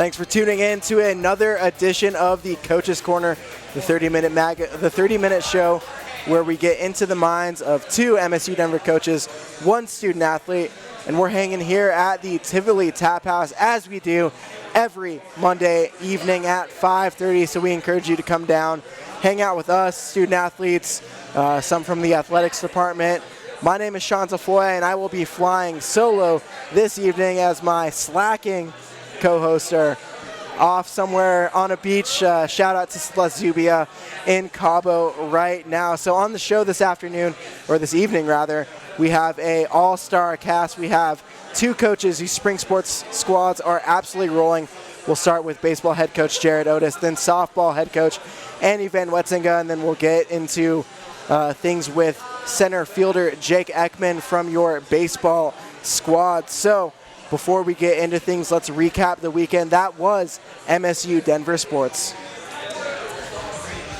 Thanks for tuning in to another edition of the Coach's Corner, the 30-minute show where we get into the minds of two MSU Denver coaches, one student athlete, and we're hanging here at the Tivoli Tap House as we do every Monday evening at 5:30. So we encourage you to come down, hang out with us, student athletes, some from the athletics department. My name is Sean Tafoya, and I will be flying solo this evening as my slacking co-hosts are off somewhere on a beach. Shout out to Zubia in Cabo right now. So on the show this afternoon, or this evening rather, we have a all-star cast. We have two coaches whose spring sports squads are absolutely rolling. We'll start with baseball head coach Jerrid Oates, then softball head coach Annie Van Wetzinga, and then we'll get into things with center fielder Jake Ekman from your baseball squad. So before we get into things, let's recap the weekend that was MSU Denver sports.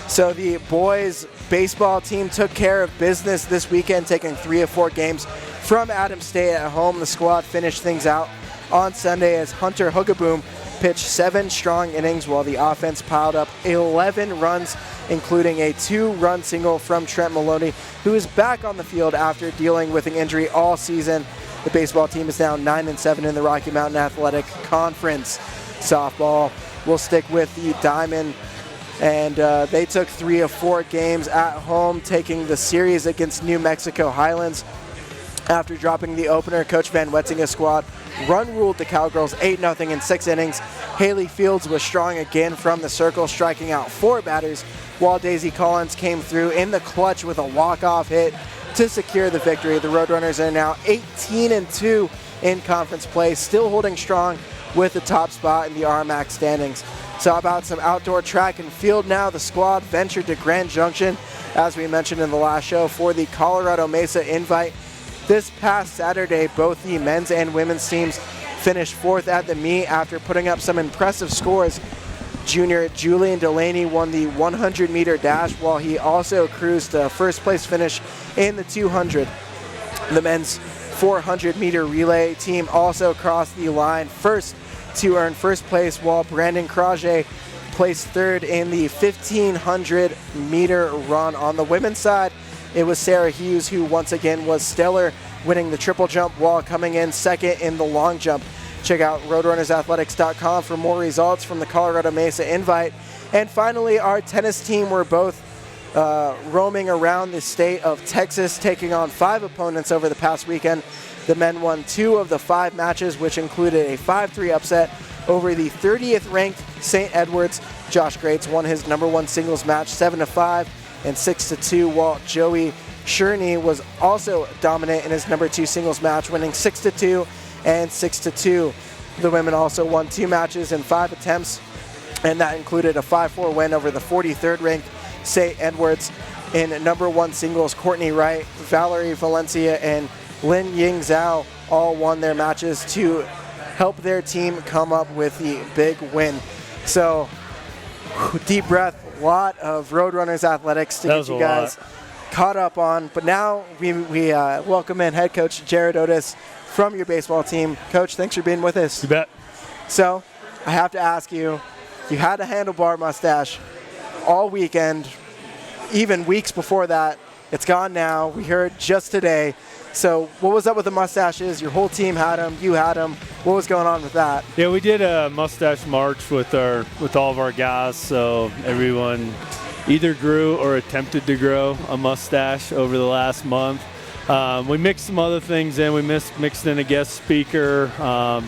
So the boys baseball team took care of business this weekend, taking 3 of 4 games from Adams State at home. The squad finished things out on Sunday as Hunter Hoogaboom pitched 7 strong innings while the offense piled up 11 runs, including a 2-run single from Trent Maloney, who is back on the field after dealing with an injury all season. The baseball team is now 9-7 in the Rocky Mountain Athletic Conference. Softball will stick with the Diamond, and they took 3 of 4 games at home, taking the series against New Mexico Highlands. After dropping the opener, Coach Van Wetzinga's squad run-ruled the Cowgirls 8-0 in 6 innings. Haley Fields was strong again from the circle, striking out 4 batters, while Daisy Collins came through in the clutch with a walk-off hit to secure the victory. The Roadrunners are now 18-2 in conference play, still holding strong with the top spot in the RMAC standings. So how about some outdoor track and field now? The squad ventured to Grand Junction, as we mentioned in the last show, for the Colorado Mesa Invite. This past Saturday, both the men's and women's teams finished 4th at the meet after putting up some impressive scores. Junior Julian Delaney won the 100-meter dash, while he also cruised a first-place finish in the 200. The men's 400-meter relay team also crossed the line first to earn first place, while Brandon Crage placed 3rd in the 1,500-meter run. On the women's side, it was Sarah Hughes who once again was stellar, winning the triple jump while coming in 2nd in the long jump. Check out roadrunnersathletics.com for more results from the Colorado Mesa Invite. And finally, our tennis team were both roaming around the state of Texas, taking on 5 opponents over the past weekend. The men won 2 of the 5 matches, which included a 5-3 upset over the 30th ranked St. Edwards. Josh Grates won his number 1 singles match 7-5 and 6-2, while Joey Sherney was also dominant in his number 2 singles match, winning 6-2 and 6-2. The women also won 2 matches in 5 attempts, and that included a 5-4 win over the 43rd ranked St. Edwards. In number 1 singles, Courtney Wright, Valerie Valencia, and Lin Ying Zhao all won their matches to help their team come up with the big win. So, deep breath, a lot of Roadrunners athletics to get you guys caught up on. But now we welcome in head coach Jerrid Oates from your baseball team. Coach, thanks for being with us. You bet. So, I have to ask you, you had a handlebar mustache all weekend, even weeks before that. It's gone now. We heard just today. So what was up with the mustaches? Your whole team had them. You had them. What was going on with that? Yeah, we did a mustache march with all of our guys. So everyone either grew or attempted to grow a mustache over the last month. We mixed some other things in. We mixed in a guest speaker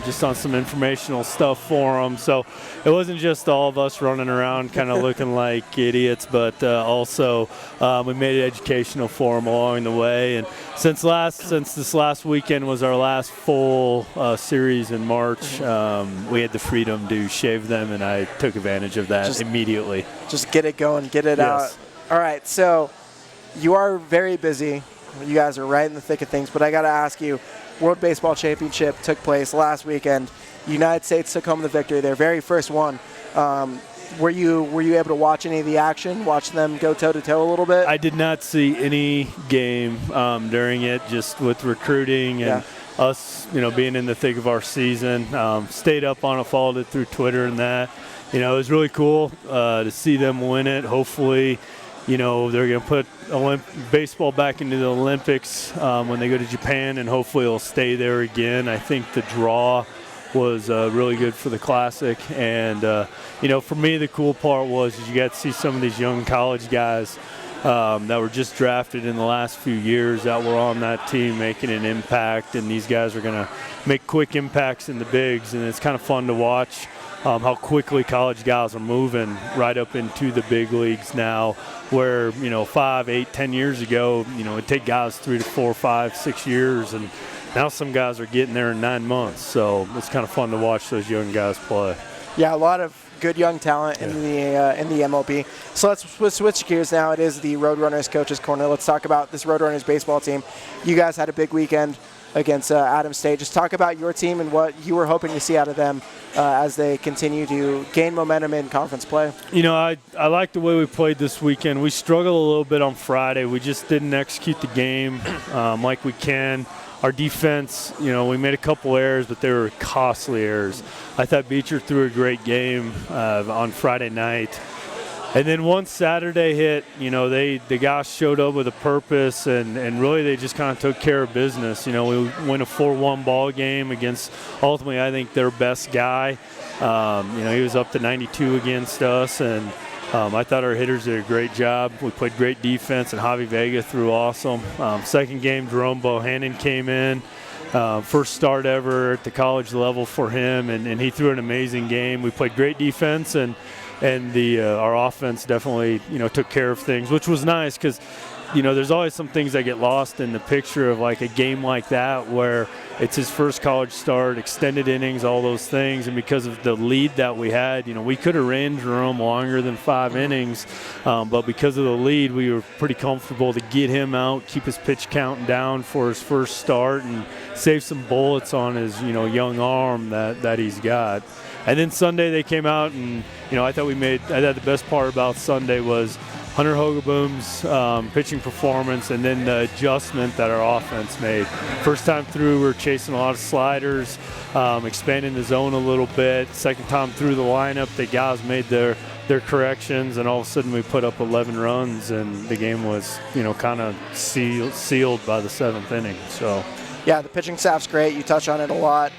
just on some informational stuff for them. So it wasn't just all of us running around kind of looking like idiots, but also we made it educational for them along the way. And since this last weekend was our last full series in March, we had the freedom to shave them, and I took advantage of that immediately. Just get it going, get it out. All right, so you are very busy. You guys are right in the thick of things, but I got to ask you, World Baseball Championship took place last weekend. United States took home the victory, their very first one. Were you able to watch any of the action, watch them go toe-to-toe a little bit? I did not see any game during it, just with recruiting and us, being in the thick of our season. Stayed up on it, followed it through Twitter and that. It was really cool to see them win it. Hopefully, they're going to put baseball back into the Olympics when they go to Japan, and hopefully it'll stay there again. I think the draw was really good for the Classic. And, for me, the cool part was you got to see some of these young college guys that were just drafted in the last few years that were on that team making an impact. And these guys are going to make quick impacts in the bigs, and it's kind of fun to watch how quickly college guys are moving right up into the big leagues now, where 5, 8, 10 years ago, it'd take guys 3 to 4, 5, 6 years, and now some guys are getting there in 9 months. So it's kind of fun to watch those young guys play. Yeah, a lot of good young talent in the MLB. So let's switch gears now. It is the Roadrunners Coaches Corner. Let's talk about this Roadrunners baseball team. You guys had a big weekend against Adams State. Just talk about your team and what you were hoping to see out of them as they continue to gain momentum in conference play. I like the way we played this weekend. We struggled a little bit on Friday. We just didn't execute the game like we can. Our defense, we made a couple errors, but they were costly errors. I thought Beecher threw a great game on Friday night. And then once Saturday hit, the guys showed up with a purpose, and really they just kind of took care of business. We win a 4-1 ball game against, ultimately, I think, their best guy. He was up to 92 against us, and I thought our hitters did a great job. We played great defense, and Javi Vega threw awesome. Second game, Jerome Bohannon came in. First start ever at the college level for him, and he threw an amazing game. We played great defense, and our offense definitely, took care of things, which was nice because, there's always some things that get lost in the picture of like a game like that where it's his first college start, extended innings, all those things. And because of the lead that we had, we could have ran Jerome longer than 5 innings, but because of the lead, we were pretty comfortable to get him out, keep his pitch count down for his first start, and save some bullets on his, young arm that he's got. And then Sunday they came out, and I thought the best part about Sunday was Hunter Hogaboom's pitching performance, and then the adjustment that our offense made. First time through, we were chasing a lot of sliders, expanding the zone a little bit. Second time through the lineup, the guys made their corrections, and all of a sudden we put up 11 runs, and the game was, kind of sealed by the 7th inning. So, yeah, the pitching staff's great. You touch on it a lot.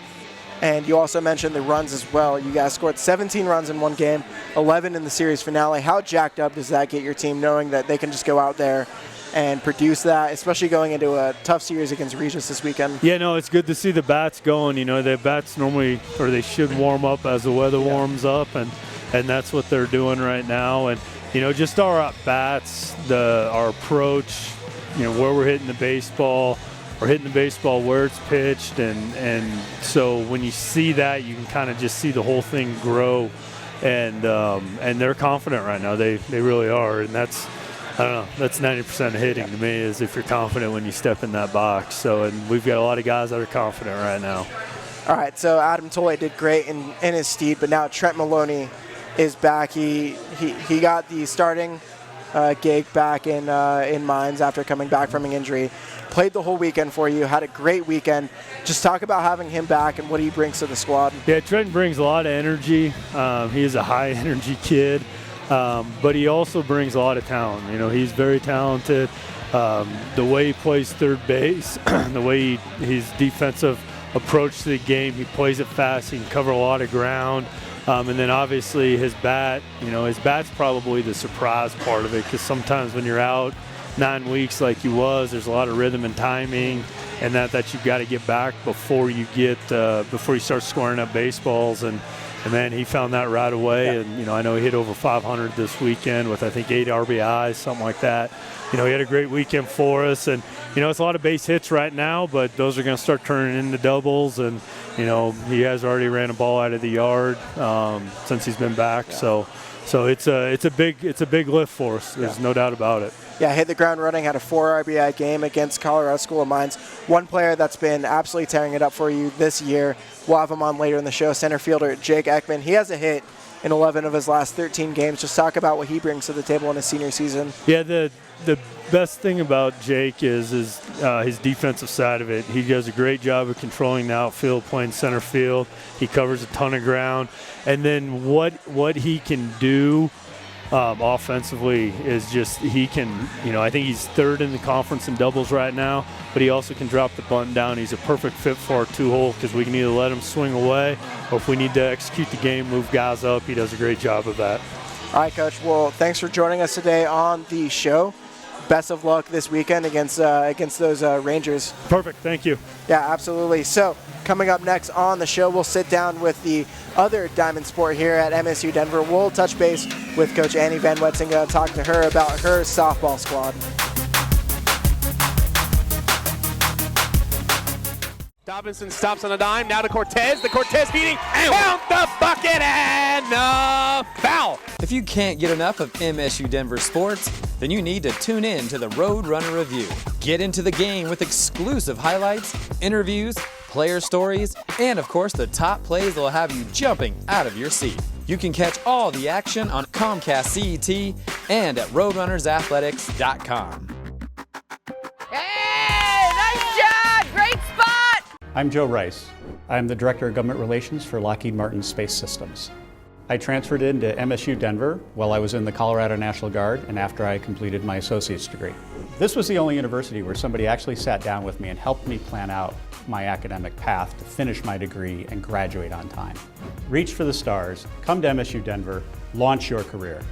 And you also mentioned the runs as well. You guys scored 17 runs in one game, 11 in the series finale. How jacked up does that get your team, knowing that they can just go out there and produce that, especially going into a tough series against Regis this weekend? Yeah, no, it's good to see the bats going. The bats normally, or they should warm up as the weather warms up, and that's what they're doing right now. And, just our at-bats, our approach, where we're hitting the baseball, or hitting the baseball where it's pitched, and so when you see that, you can kind of just see the whole thing grow, and they're confident right now. They really are, and that's 90% of hitting to me, is if you're confident when you step in that box. So, and we've got a lot of guys that are confident right now. All right, so Adam Tolley did great in his steed, but now Trent Maloney is back. He got the starting gig back in Mines after coming back from an injury. Played the whole weekend for you, had a great weekend. Just talk about having him back and what he brings to the squad. Yeah, Trent brings a lot of energy. He is a high-energy kid, but he also brings a lot of talent. He's very talented. The way he plays third base, the way his defensive approach to the game, he plays it fast. He can cover a lot of ground. And then obviously his bat, his bat's probably the surprise part of it, because sometimes when you're out 9 weeks like he was, there's a lot of rhythm and timing, and that you've got to get back before you start scoring up baseballs. And man, he found that right away. Yeah. And I know he hit over 500 this weekend with, I think, 8 RBIs, something like that. He had a great weekend for us, and it's a lot of base hits right now, but those are going to start turning into doubles. And he has already ran a ball out of the yard since he's been back. Yeah. So So it's a big lift for us. There's no doubt about it. Yeah, hit the ground running, had a 4 RBI game against Colorado School of Mines. One player that's been absolutely tearing it up for you this year, we'll have him on later in the show, center fielder Jake Ekman. He has a hit in 11 of his last 13 games. Just talk about what he brings to the table in his senior season. Yeah, the best thing about Jake is his defensive side of it. He does a great job of controlling the outfield, playing center field. He covers a ton of ground. And then what he can do offensively is just he can, I think he's third in the conference in doubles right now, but he also can drop the bunt down. He's a perfect fit for our 2-hole because we can either let him swing away or if we need to execute the game, move guys up, he does a great job of that. All right, Coach. Well, thanks for joining us today on the show. Best of luck this weekend against those Rangers. Perfect. Thank you. Yeah, absolutely. So coming up next on the show, we'll sit down with the other Diamond Sport here at MSU Denver. We'll touch base with Coach Annie Van Wetzinga and talk to her about her softball squad. Dobinson stops on a dime, now to Cortez. The Cortez beating, count the bucket, and foul. If you can't get enough of MSU Denver sports, then you need to tune in to the Roadrunner Review. Get into the game with exclusive highlights, interviews, player stories, and of course the top plays that will have you jumping out of your seat. You can catch all the action on Comcast CET and at RoadrunnersAthletics.com. Hey, nice job, great spot! I'm Joe Rice. I'm the Director of Government Relations for Lockheed Martin Space Systems. I transferred into MSU Denver while I was in the Colorado National Guard and after I completed my associate's degree. This was the only university where somebody actually sat down with me and helped me plan out my academic path to finish my degree and graduate on time. Reach for the stars, come to MSU Denver, launch your career.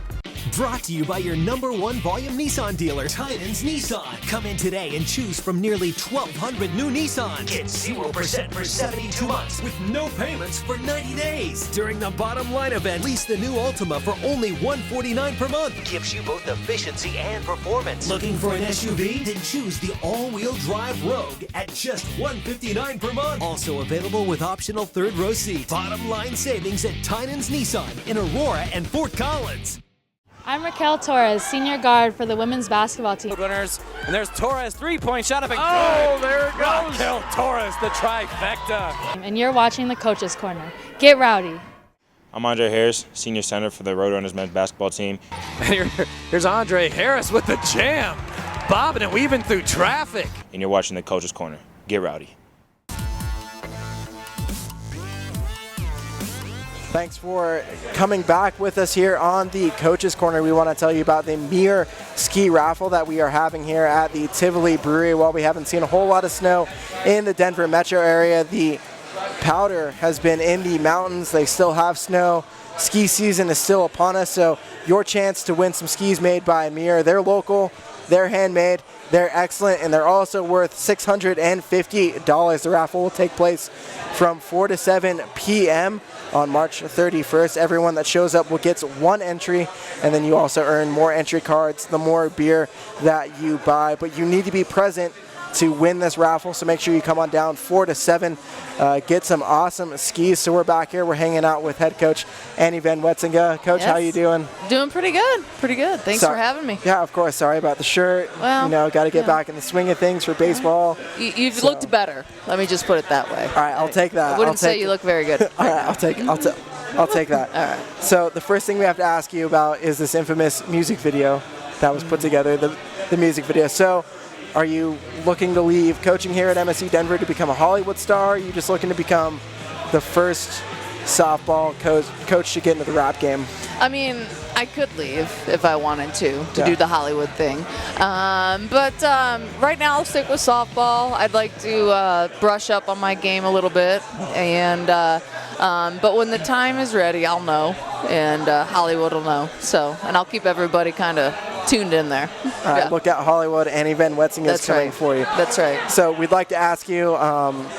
Brought to you by your #1 volume Nissan dealer, Tynan's Nissan. Come in today and choose from nearly 1,200 new Nissans. Get 0% for 72 months with no payments for 90 days. During the Bottom Line event, lease the new Altima for only $149 per month. Gives you both efficiency and performance. Looking for an SUV? Then choose the all-wheel drive Rogue at just $159 per month. Also available with optional third row seats. Bottom Line savings at Tynan's Nissan in Aurora and Fort Collins. I'm Raquel Torres, senior guard for the women's basketball team. Runners, and there's Torres, three-point shot up and Oh, there it goes. Raquel Torres, the trifecta. And you're watching the Coach's Corner. Get rowdy. I'm Andre Harris, senior center for the Roadrunners men's basketball team. And here's Andre Harris with the jam, bobbing and weaving through traffic. And you're watching the Coach's Corner. Get rowdy. Thanks for coming back with us here on the Coach's Corner. We want to tell you about the Mirror Ski Raffle that we are having here at the Tivoli Brewery. While we haven't seen a whole lot of snow in the Denver metro area, the powder has been in the mountains. They still have snow. Ski season is still upon us, so your chance to win some skis made by Mirror. They're local, they're handmade, they're excellent, and they're also worth $650. The raffle will take place from 4 to 7 p.m. on March 31st. Everyone that shows up will get one entry, and then you also earn more entry cards the more beer that you buy. But you need to be present to win this raffle, so make sure you come on down 4 to 7. Get some awesome skis. So we're back here. We're hanging out with head coach Annie Van Wetzinga. Coach, Yes. how you doing? Doing pretty good, pretty good. Thanks for having me. Yeah, of course. Sorry about the shirt. Well, got to get back in the swing of things for baseball. You've looked better. Let me just put it that way. All right, I'll take that. I wouldn't say you look very good. All right, I'll take that. All right. So the first thing we have to ask you about is this infamous music video that was put together, the music video. So are you looking to leave coaching here at MSU Denver to become a Hollywood star? Or are you just looking to become the first softball coach to get into the rap game? I mean, I could leave if I wanted to do the Hollywood thing. But right now I'll stick with softball. I'd like to brush up on my game a little bit. And but when the time is ready, I'll know. And Hollywood will know. And I'll keep everybody kind of tuned in there. All right, look at Hollywood. Annie Van Wetzinga is coming for you. That's right. So we'd like to ask you,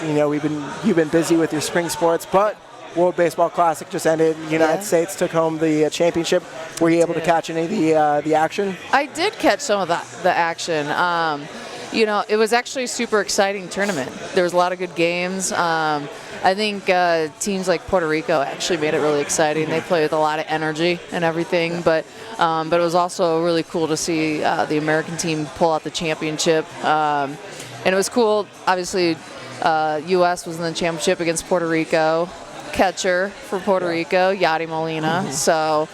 you've been busy with your spring sports, but World Baseball Classic just ended. The United States took home the championship. Were you able to catch any of the action? I did catch some of the action. It was actually a super exciting tournament. There was a lot of good games. I think teams like Puerto Rico actually made it really exciting. They play with a lot of energy and everything, but it was also really cool to see the American team pull out the championship. And it was cool, obviously, U.S. was in the championship against Puerto Rico. Catcher for Puerto Rico, Yadi Molina. So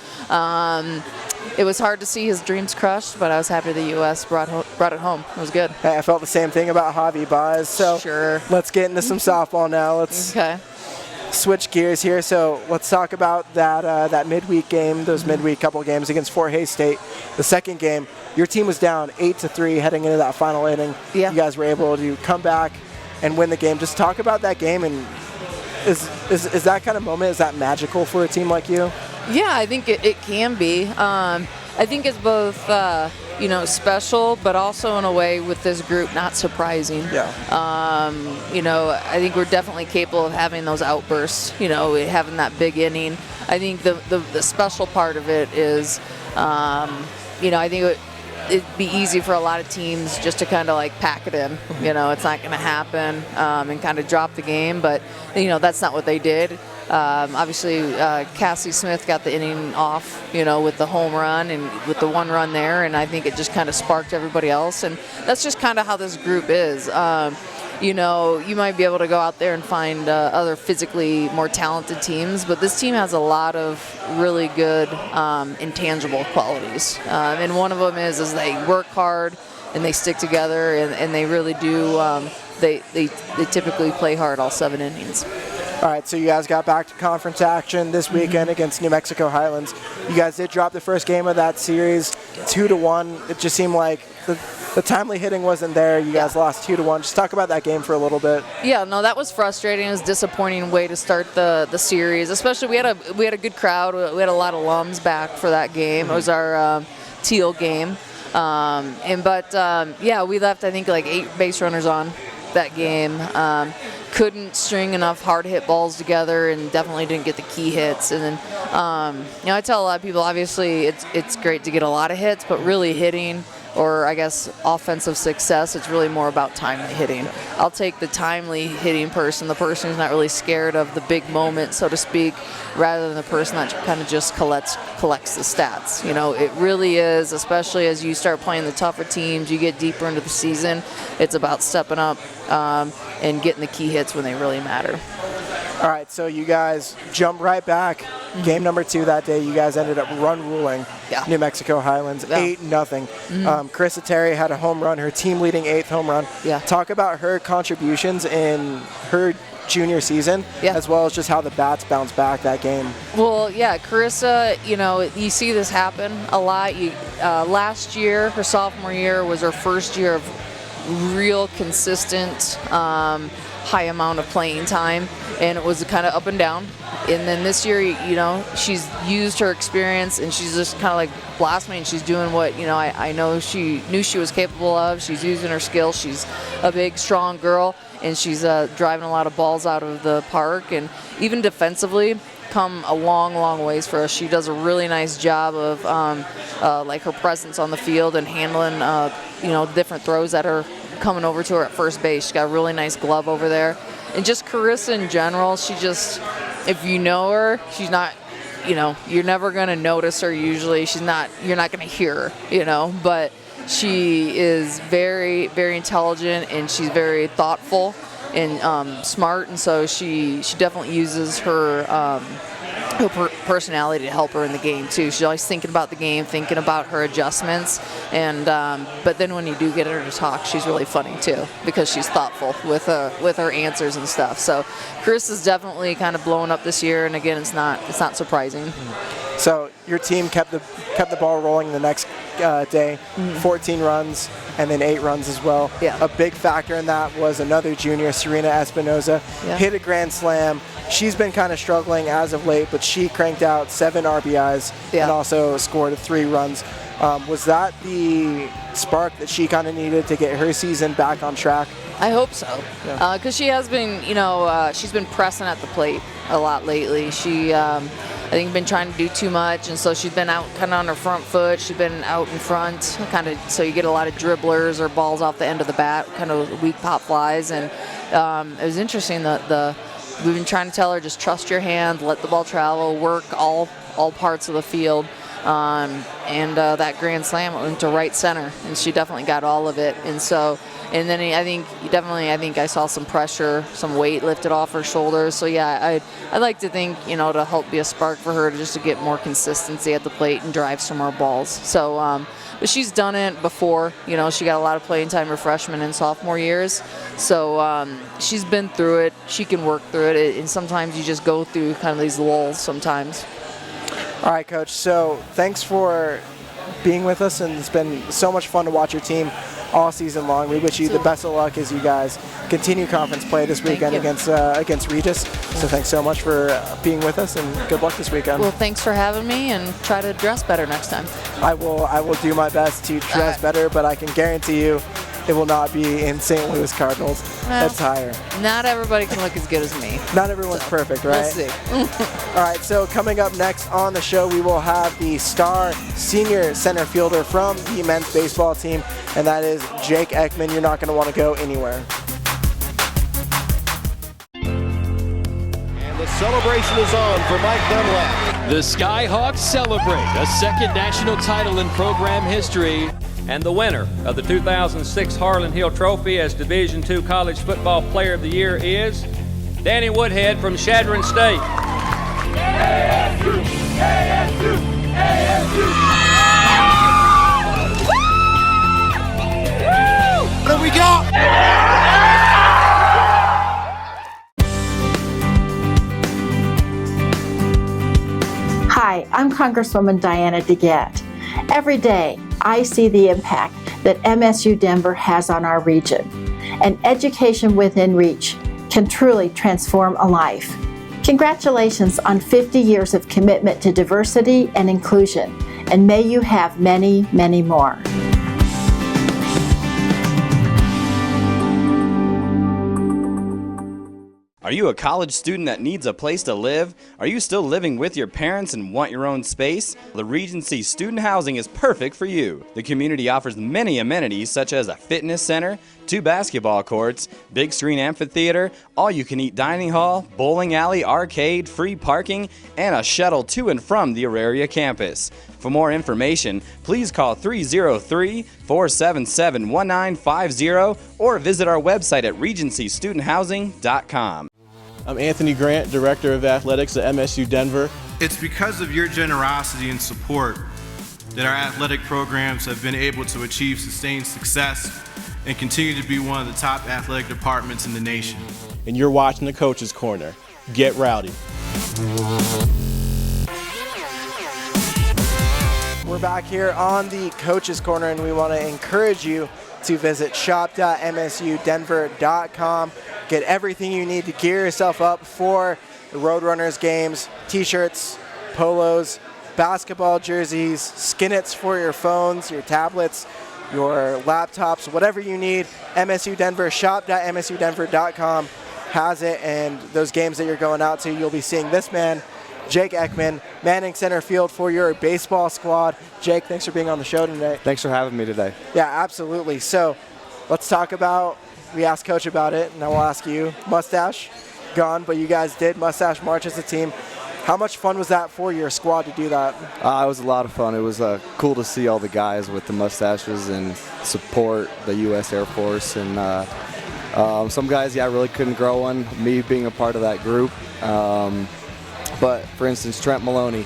it was hard to see his dreams crushed, but I was happy the U.S. brought it home. It was good. Hey, I felt the same thing about Javi Baez. So sure. Let's get into some softball now. Let's switch gears here. So let's talk about that midweek game, those midweek couple games against Fort Hays State. The second game, your team was down 8-3 heading into that final inning. Yeah. You guys were able to come back and win the game. Just talk about that game, and is that kind of moment, is that magical for a team like you? Yeah, I think it can be. I think it's both, special, but also in a way with this group not surprising. Yeah. I think we're definitely capable of having those outbursts, having that big inning. I think the special part of it is, I think it'd be easy for a lot of teams just to kind of like pack it in. It's not going to happen and kind of drop the game, but, that's not what they did. Obviously, Cassie Smith got the inning off, with the home run and with the one run there, and I think it just kind of sparked everybody else, and that's just kind of how this group is. You might be able to go out there and find other physically more talented teams, but this team has a lot of really good intangible qualities, and one of them is they work hard and they stick together, and they really do. They typically play hard all 7 innings. All right, so you guys got back to conference action this weekend against New Mexico Highlands. You guys did drop the first game of that series 2-1. It just seemed like the timely hitting wasn't there. You guys lost 2-1. Just talk about that game for a little bit. Yeah, no, that was frustrating. It was a disappointing way to start the series. Especially we had a good crowd. We had a lot of alums back for that game. It was our teal game. We left I think like 8 base runners on that game. Couldn't string enough hard hit balls together, and definitely didn't get the key hits. And then, I tell a lot of people, obviously it's great to get a lot of hits, but really hitting, or I guess offensive success, it's really more about timely hitting. I'll take the timely hitting person, the person who's not really scared of the big moment, so to speak, rather than the person that kind of just collects the stats. It really is, especially as you start playing the tougher teams, you get deeper into the season, it's about stepping up and getting the key hits when they really matter. All right, so you guys jump right back. Game number 2 that day, you guys ended up run ruling New Mexico Highlands 8-0. Carissa Terry had a home run, her team leading 8th home run. Talk about her contributions in her junior season, as well as just how the bats bounced back that game. Well, yeah, Carissa, you see this happen a lot. Last year, her sophomore year, was her first year of real consistent high amount of playing time, and it was kind of up and down. And then this year, she's used her experience, and she's just kind of like blossoming. She's doing what, I know she knew she was capable of. She's using her skills. She's a big, strong girl, and she's driving a lot of balls out of the park. And even defensively, come a long, long ways for us. She does a really nice job of like her presence on the field and handling, different throws that are coming over to her at first base. She's got a really nice glove over there. And just Carissa in general, she just, if you know her, she's not, you're never going to notice her usually. You're not going to hear her, but she is very, very intelligent, and she's very thoughtful and smart. And so she definitely uses her personality to help her in the game too. She's always thinking about the game, thinking about her adjustments, and but then when you do get her to talk, she's really funny too, because she's thoughtful with her answers and stuff. So Chris is definitely kind of blowing up this year, and again, it's not surprising. So your team kept the ball rolling the next day, 14 runs and then 8 runs as well. A big factor in that was another junior, Serena Espinoza, hit a grand slam. She's been kind of struggling as of late, but she cranked out 7 RBIs and also scored 3 runs. Was that the spark that she kind of needed to get her season back on track? I hope so, because she has been, she's been pressing at the plate a lot lately. She, I think, been trying to do too much, and so she's been out kind of on her front foot. She's been out in front, kind of, so you get a lot of dribblers or balls off the end of the bat, kind of weak pop flies. And it was interesting that the we've been trying to tell her, just trust your hand, let the ball travel, work all parts of the field. And that grand slam went to right center, and she definitely got all of it. And so, and then I think I saw some pressure, some weight lifted off her shoulders. So yeah, I'd like to think, to help be a spark for her to get more consistency at the plate and drive some more balls. So, but she's done it before. She got a lot of playing time her freshman and sophomore years. So she's been through it. She can work through it. And sometimes you just go through kind of these lulls sometimes. All right, Coach. So thanks for being with us, and it's been so much fun to watch your team all season long. We wish you the best of luck as you guys continue conference play this weekend against Regis. So thanks so much for being with us, and good luck this weekend. Well, thanks for having me, and try to dress better next time. I will do my best to dress better, but I can guarantee you it will not be in St. Louis Cardinals attire. Not everybody can look as good as me. Not everyone's perfect, right? We'll see. All right, so coming up next on the show, we will have the star senior center fielder from the men's baseball team, and that is Jake Ekman. You're not going to want to go anywhere. And the celebration is on for Mike Dunlap. The Skyhawks celebrate a second national title in program history. And the winner of the 2006 Harlan Hill Trophy as Division II College Football Player of the Year is Danny Woodhead from Chadron State. ASU! ASU! ASU! What do we got? Hi, I'm Congresswoman Diana DeGette. Every day, I see the impact that MSU Denver has on our region. And education within reach can truly transform a life. Congratulations on 50 years of commitment to diversity and inclusion, and may you have many, many more. Are you a college student that needs a place to live? Are you still living with your parents and want your own space? The Regency Student Housing is perfect for you. The community offers many amenities such as a fitness center, 2 basketball courts, big screen amphitheater, all-you-can-eat dining hall, bowling alley, arcade, free parking, and a shuttle to and from the Auraria campus. For more information, please call 303-477-1950 or visit our website at regencystudenthousing.com. I'm Anthony Grant, Director of Athletics at MSU Denver. It's because of your generosity and support that our athletic programs have been able to achieve sustained success and continue to be one of the top athletic departments in the nation. And you're watching the Coach's Corner. Get rowdy. We're back here on the Coach's Corner, and we want to encourage you to visit shop.msudenver.com. Get everything you need to gear yourself up for the Roadrunners games, t-shirts, polos, basketball jerseys, skinnets for your phones, your tablets, your laptops, whatever you need. MSU Denver, shop.msudenver.com has it, and those games that you're going out to, you'll be seeing this man, Jake Ekman, manning center field for your baseball squad. Jake, thanks for being on the show today. Thanks for having me today. Yeah, absolutely. So let's talk about, we asked Coach about it, and I will ask you, mustache gone, but you guys did Mustache March as a team. How much fun was that for your squad to do that? It was a lot of fun. It was cool to see all the guys with the mustaches and support the U.S. Air Force. And some guys, really couldn't grow one, me being a part of that group. But, for instance, Trent Maloney's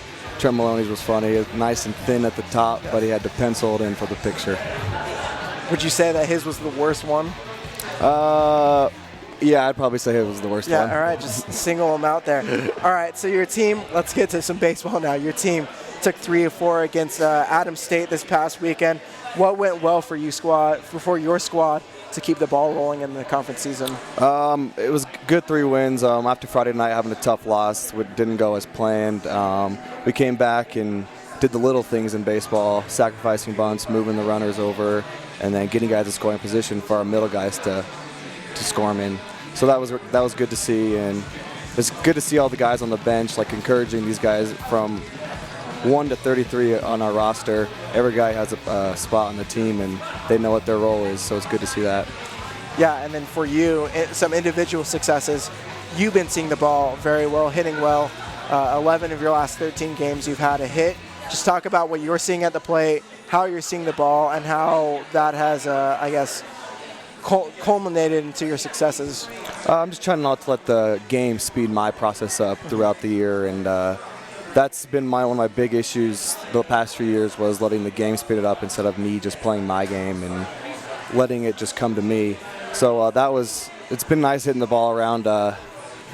was funny. It was nice and thin at the top, but he had to pencil it in for the picture. Would you say that his was the worst one? Yeah, I'd probably say it was the worst one. Yeah, all right, just single them out there. All right, so your team, let's get to some baseball now. Your team took 3 of 4 against Adams State this past weekend. What went well for your squad to keep the ball rolling in the conference season? It was good 3 wins. After Friday night having a tough loss, it didn't go as planned. We came back and did the little things in baseball, sacrificing bunts, moving the runners over, and then getting guys in scoring position for our middle guys to score them in. So that was good to see, and it's good to see all the guys on the bench, encouraging these guys from 1 to 33 on our roster. Every guy has a spot on the team, and they know what their role is, so it's good to see that. Yeah, and then for you, some individual successes. you've been seeing the ball very well, hitting well. 11 of your last 13 games you've had a hit. Just talk about what you're seeing at the plate, how you're seeing the ball, and how that has, I guess, culminated into your successes. I'm just trying not to let the game speed my process up throughout the year, and that's been one of my big issues the past few years, was letting the game speed it up instead of me just playing my game and letting it just come to me. So it's been nice hitting the ball around.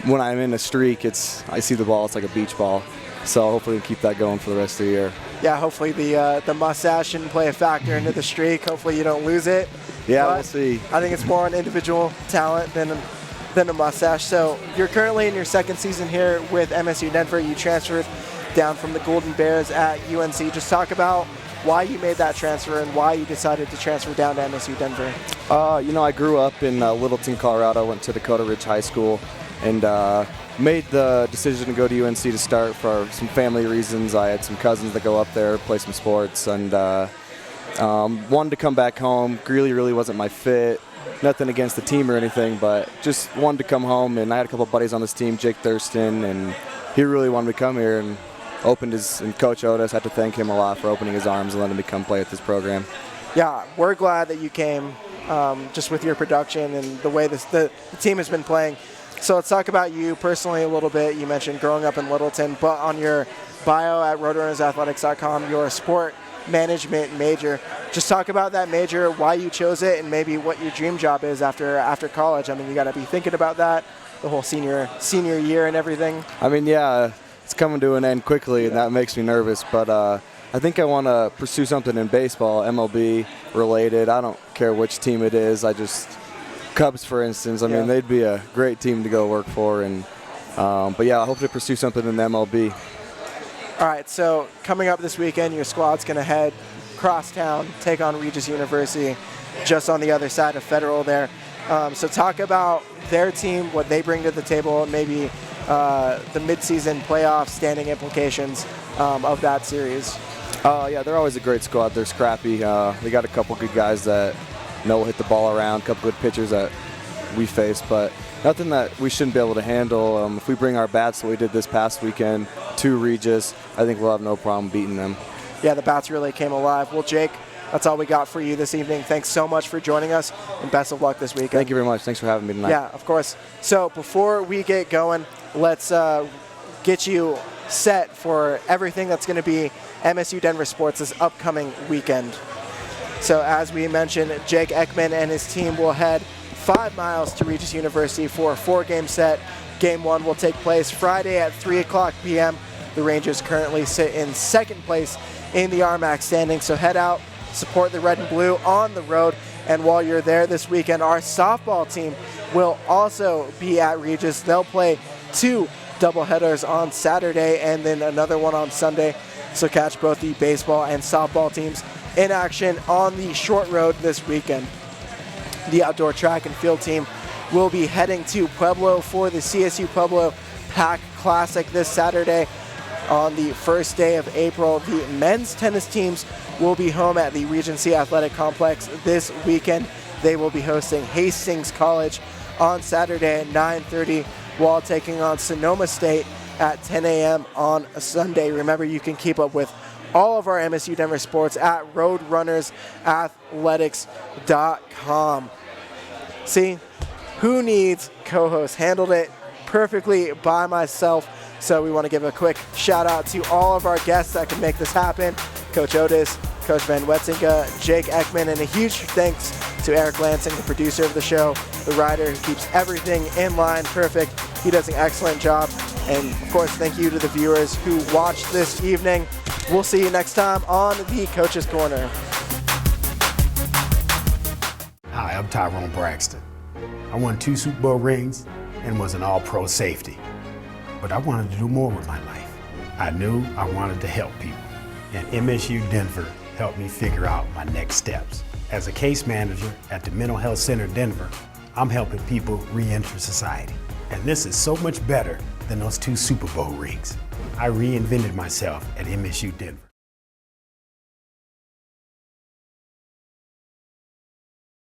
When I'm in a streak, I see the ball, it's like a beach ball. So hopefully we keep that going for the rest of the year. Yeah, hopefully the mustache shouldn't play a factor into the streak. Hopefully you don't lose it. Yeah, but we'll see. I think it's more on individual talent than a mustache. So you're currently in your second season here with MSU Denver. You transferred down from the Golden Bears at UNC. Just talk about why you made that transfer and why you decided to transfer down to MSU Denver. I grew up in Littleton, Colorado, went to Dakota Ridge High School, and made the decision to go to UNC to start for some family reasons. I had some cousins that go up there, play some sports, and wanted to come back home. Greeley really wasn't my fit. Nothing against the team or anything, but just wanted to come home. And I had a couple buddies on this team, Jake Thurston, and he really wanted me to come here, and and Coach Oates, had to thank him a lot for opening his arms and letting me come play with this program. Yeah, we're glad that you came, just with your production and the way the team has been playing. So let's talk about you personally a little bit. You mentioned growing up in Littleton, but on your bio at roadrunnersathletics.com, you're a sport management major. Just talk about that major, why you chose it, and maybe what your dream job is after college. I mean, you got to be thinking about that, the whole senior year and everything. I mean, yeah, it's coming to an end quickly, and that makes me nervous. But I think I want to pursue something in baseball, MLB related. I don't care which team it is. Cubs, for instance. I mean, they'd be a great team to go work for. And but yeah, I hope to pursue something in the MLB. All right, so coming up this weekend, your squad's going to head cross town, take on Regis University, just on the other side of Federal there. So talk about their team, what they bring to the table, and maybe the midseason playoff standing implications of that series. Yeah, they're always a great squad. They're scrappy. They got a couple good guys that will hit the ball around, a couple good pitchers that we face, but nothing that we shouldn't be able to handle. If we bring our bats that we did this past weekend to Regis, I think we'll have no problem beating them. Yeah, the bats really came alive. Well, Jake, that's all we got for you this evening. Thanks so much for joining us, and best of luck this weekend. Thank you very much. Thanks for having me tonight. Yeah, of course. So before we get going, let's get you set for everything that's going to be MSU Denver Sports this upcoming weekend. So as we mentioned, Jake Ekman and his team will head 5 miles to Regis University for a 4-game set. Game 1 will take place Friday at 3:00 p.m. The Rangers currently sit in second place in the RMAC standings, so head out, support the red and blue on the road. And while you're there this weekend, our softball team will also be at Regis. They'll play 2 doubleheaders on Saturday and then another one on Sunday. So catch both the baseball and softball teams in action on the short road this weekend. The outdoor track and field team will be heading to Pueblo for the CSU Pueblo Pack Classic this Saturday on the first day of April. The men's tennis teams will be home at the Regency Athletic Complex this weekend. They will be hosting Hastings College on Saturday at 9:30 while taking on Sonoma State at 10 a.m. on a Sunday. Remember, you can keep up with all of our MSU Denver sports at roadrunnersathletics.com. See, who needs co-host? Handled it perfectly by myself. So we want to give a quick shout out to all of our guests that can make this happen. Coach Oates, Coach Van Wetzinga, Jake Ekman, and a huge thanks to Eric Lansing, the producer of the show, the writer who keeps everything in line perfect. He does an excellent job. And of course, thank you to the viewers who watched this evening. We'll see you next time on the Coach's Corner. Hi, I'm Tyrone Braxton. I won 2 Super Bowl rings and was an all-pro safety. But I wanted to do more with my life. I knew I wanted to help people. And MSU Denver helped me figure out my next steps. As a case manager at the Mental Health Center Denver, I'm helping people re-enter society. And this is so much better than those 2 Super Bowl rings. I reinvented myself at MSU Denver.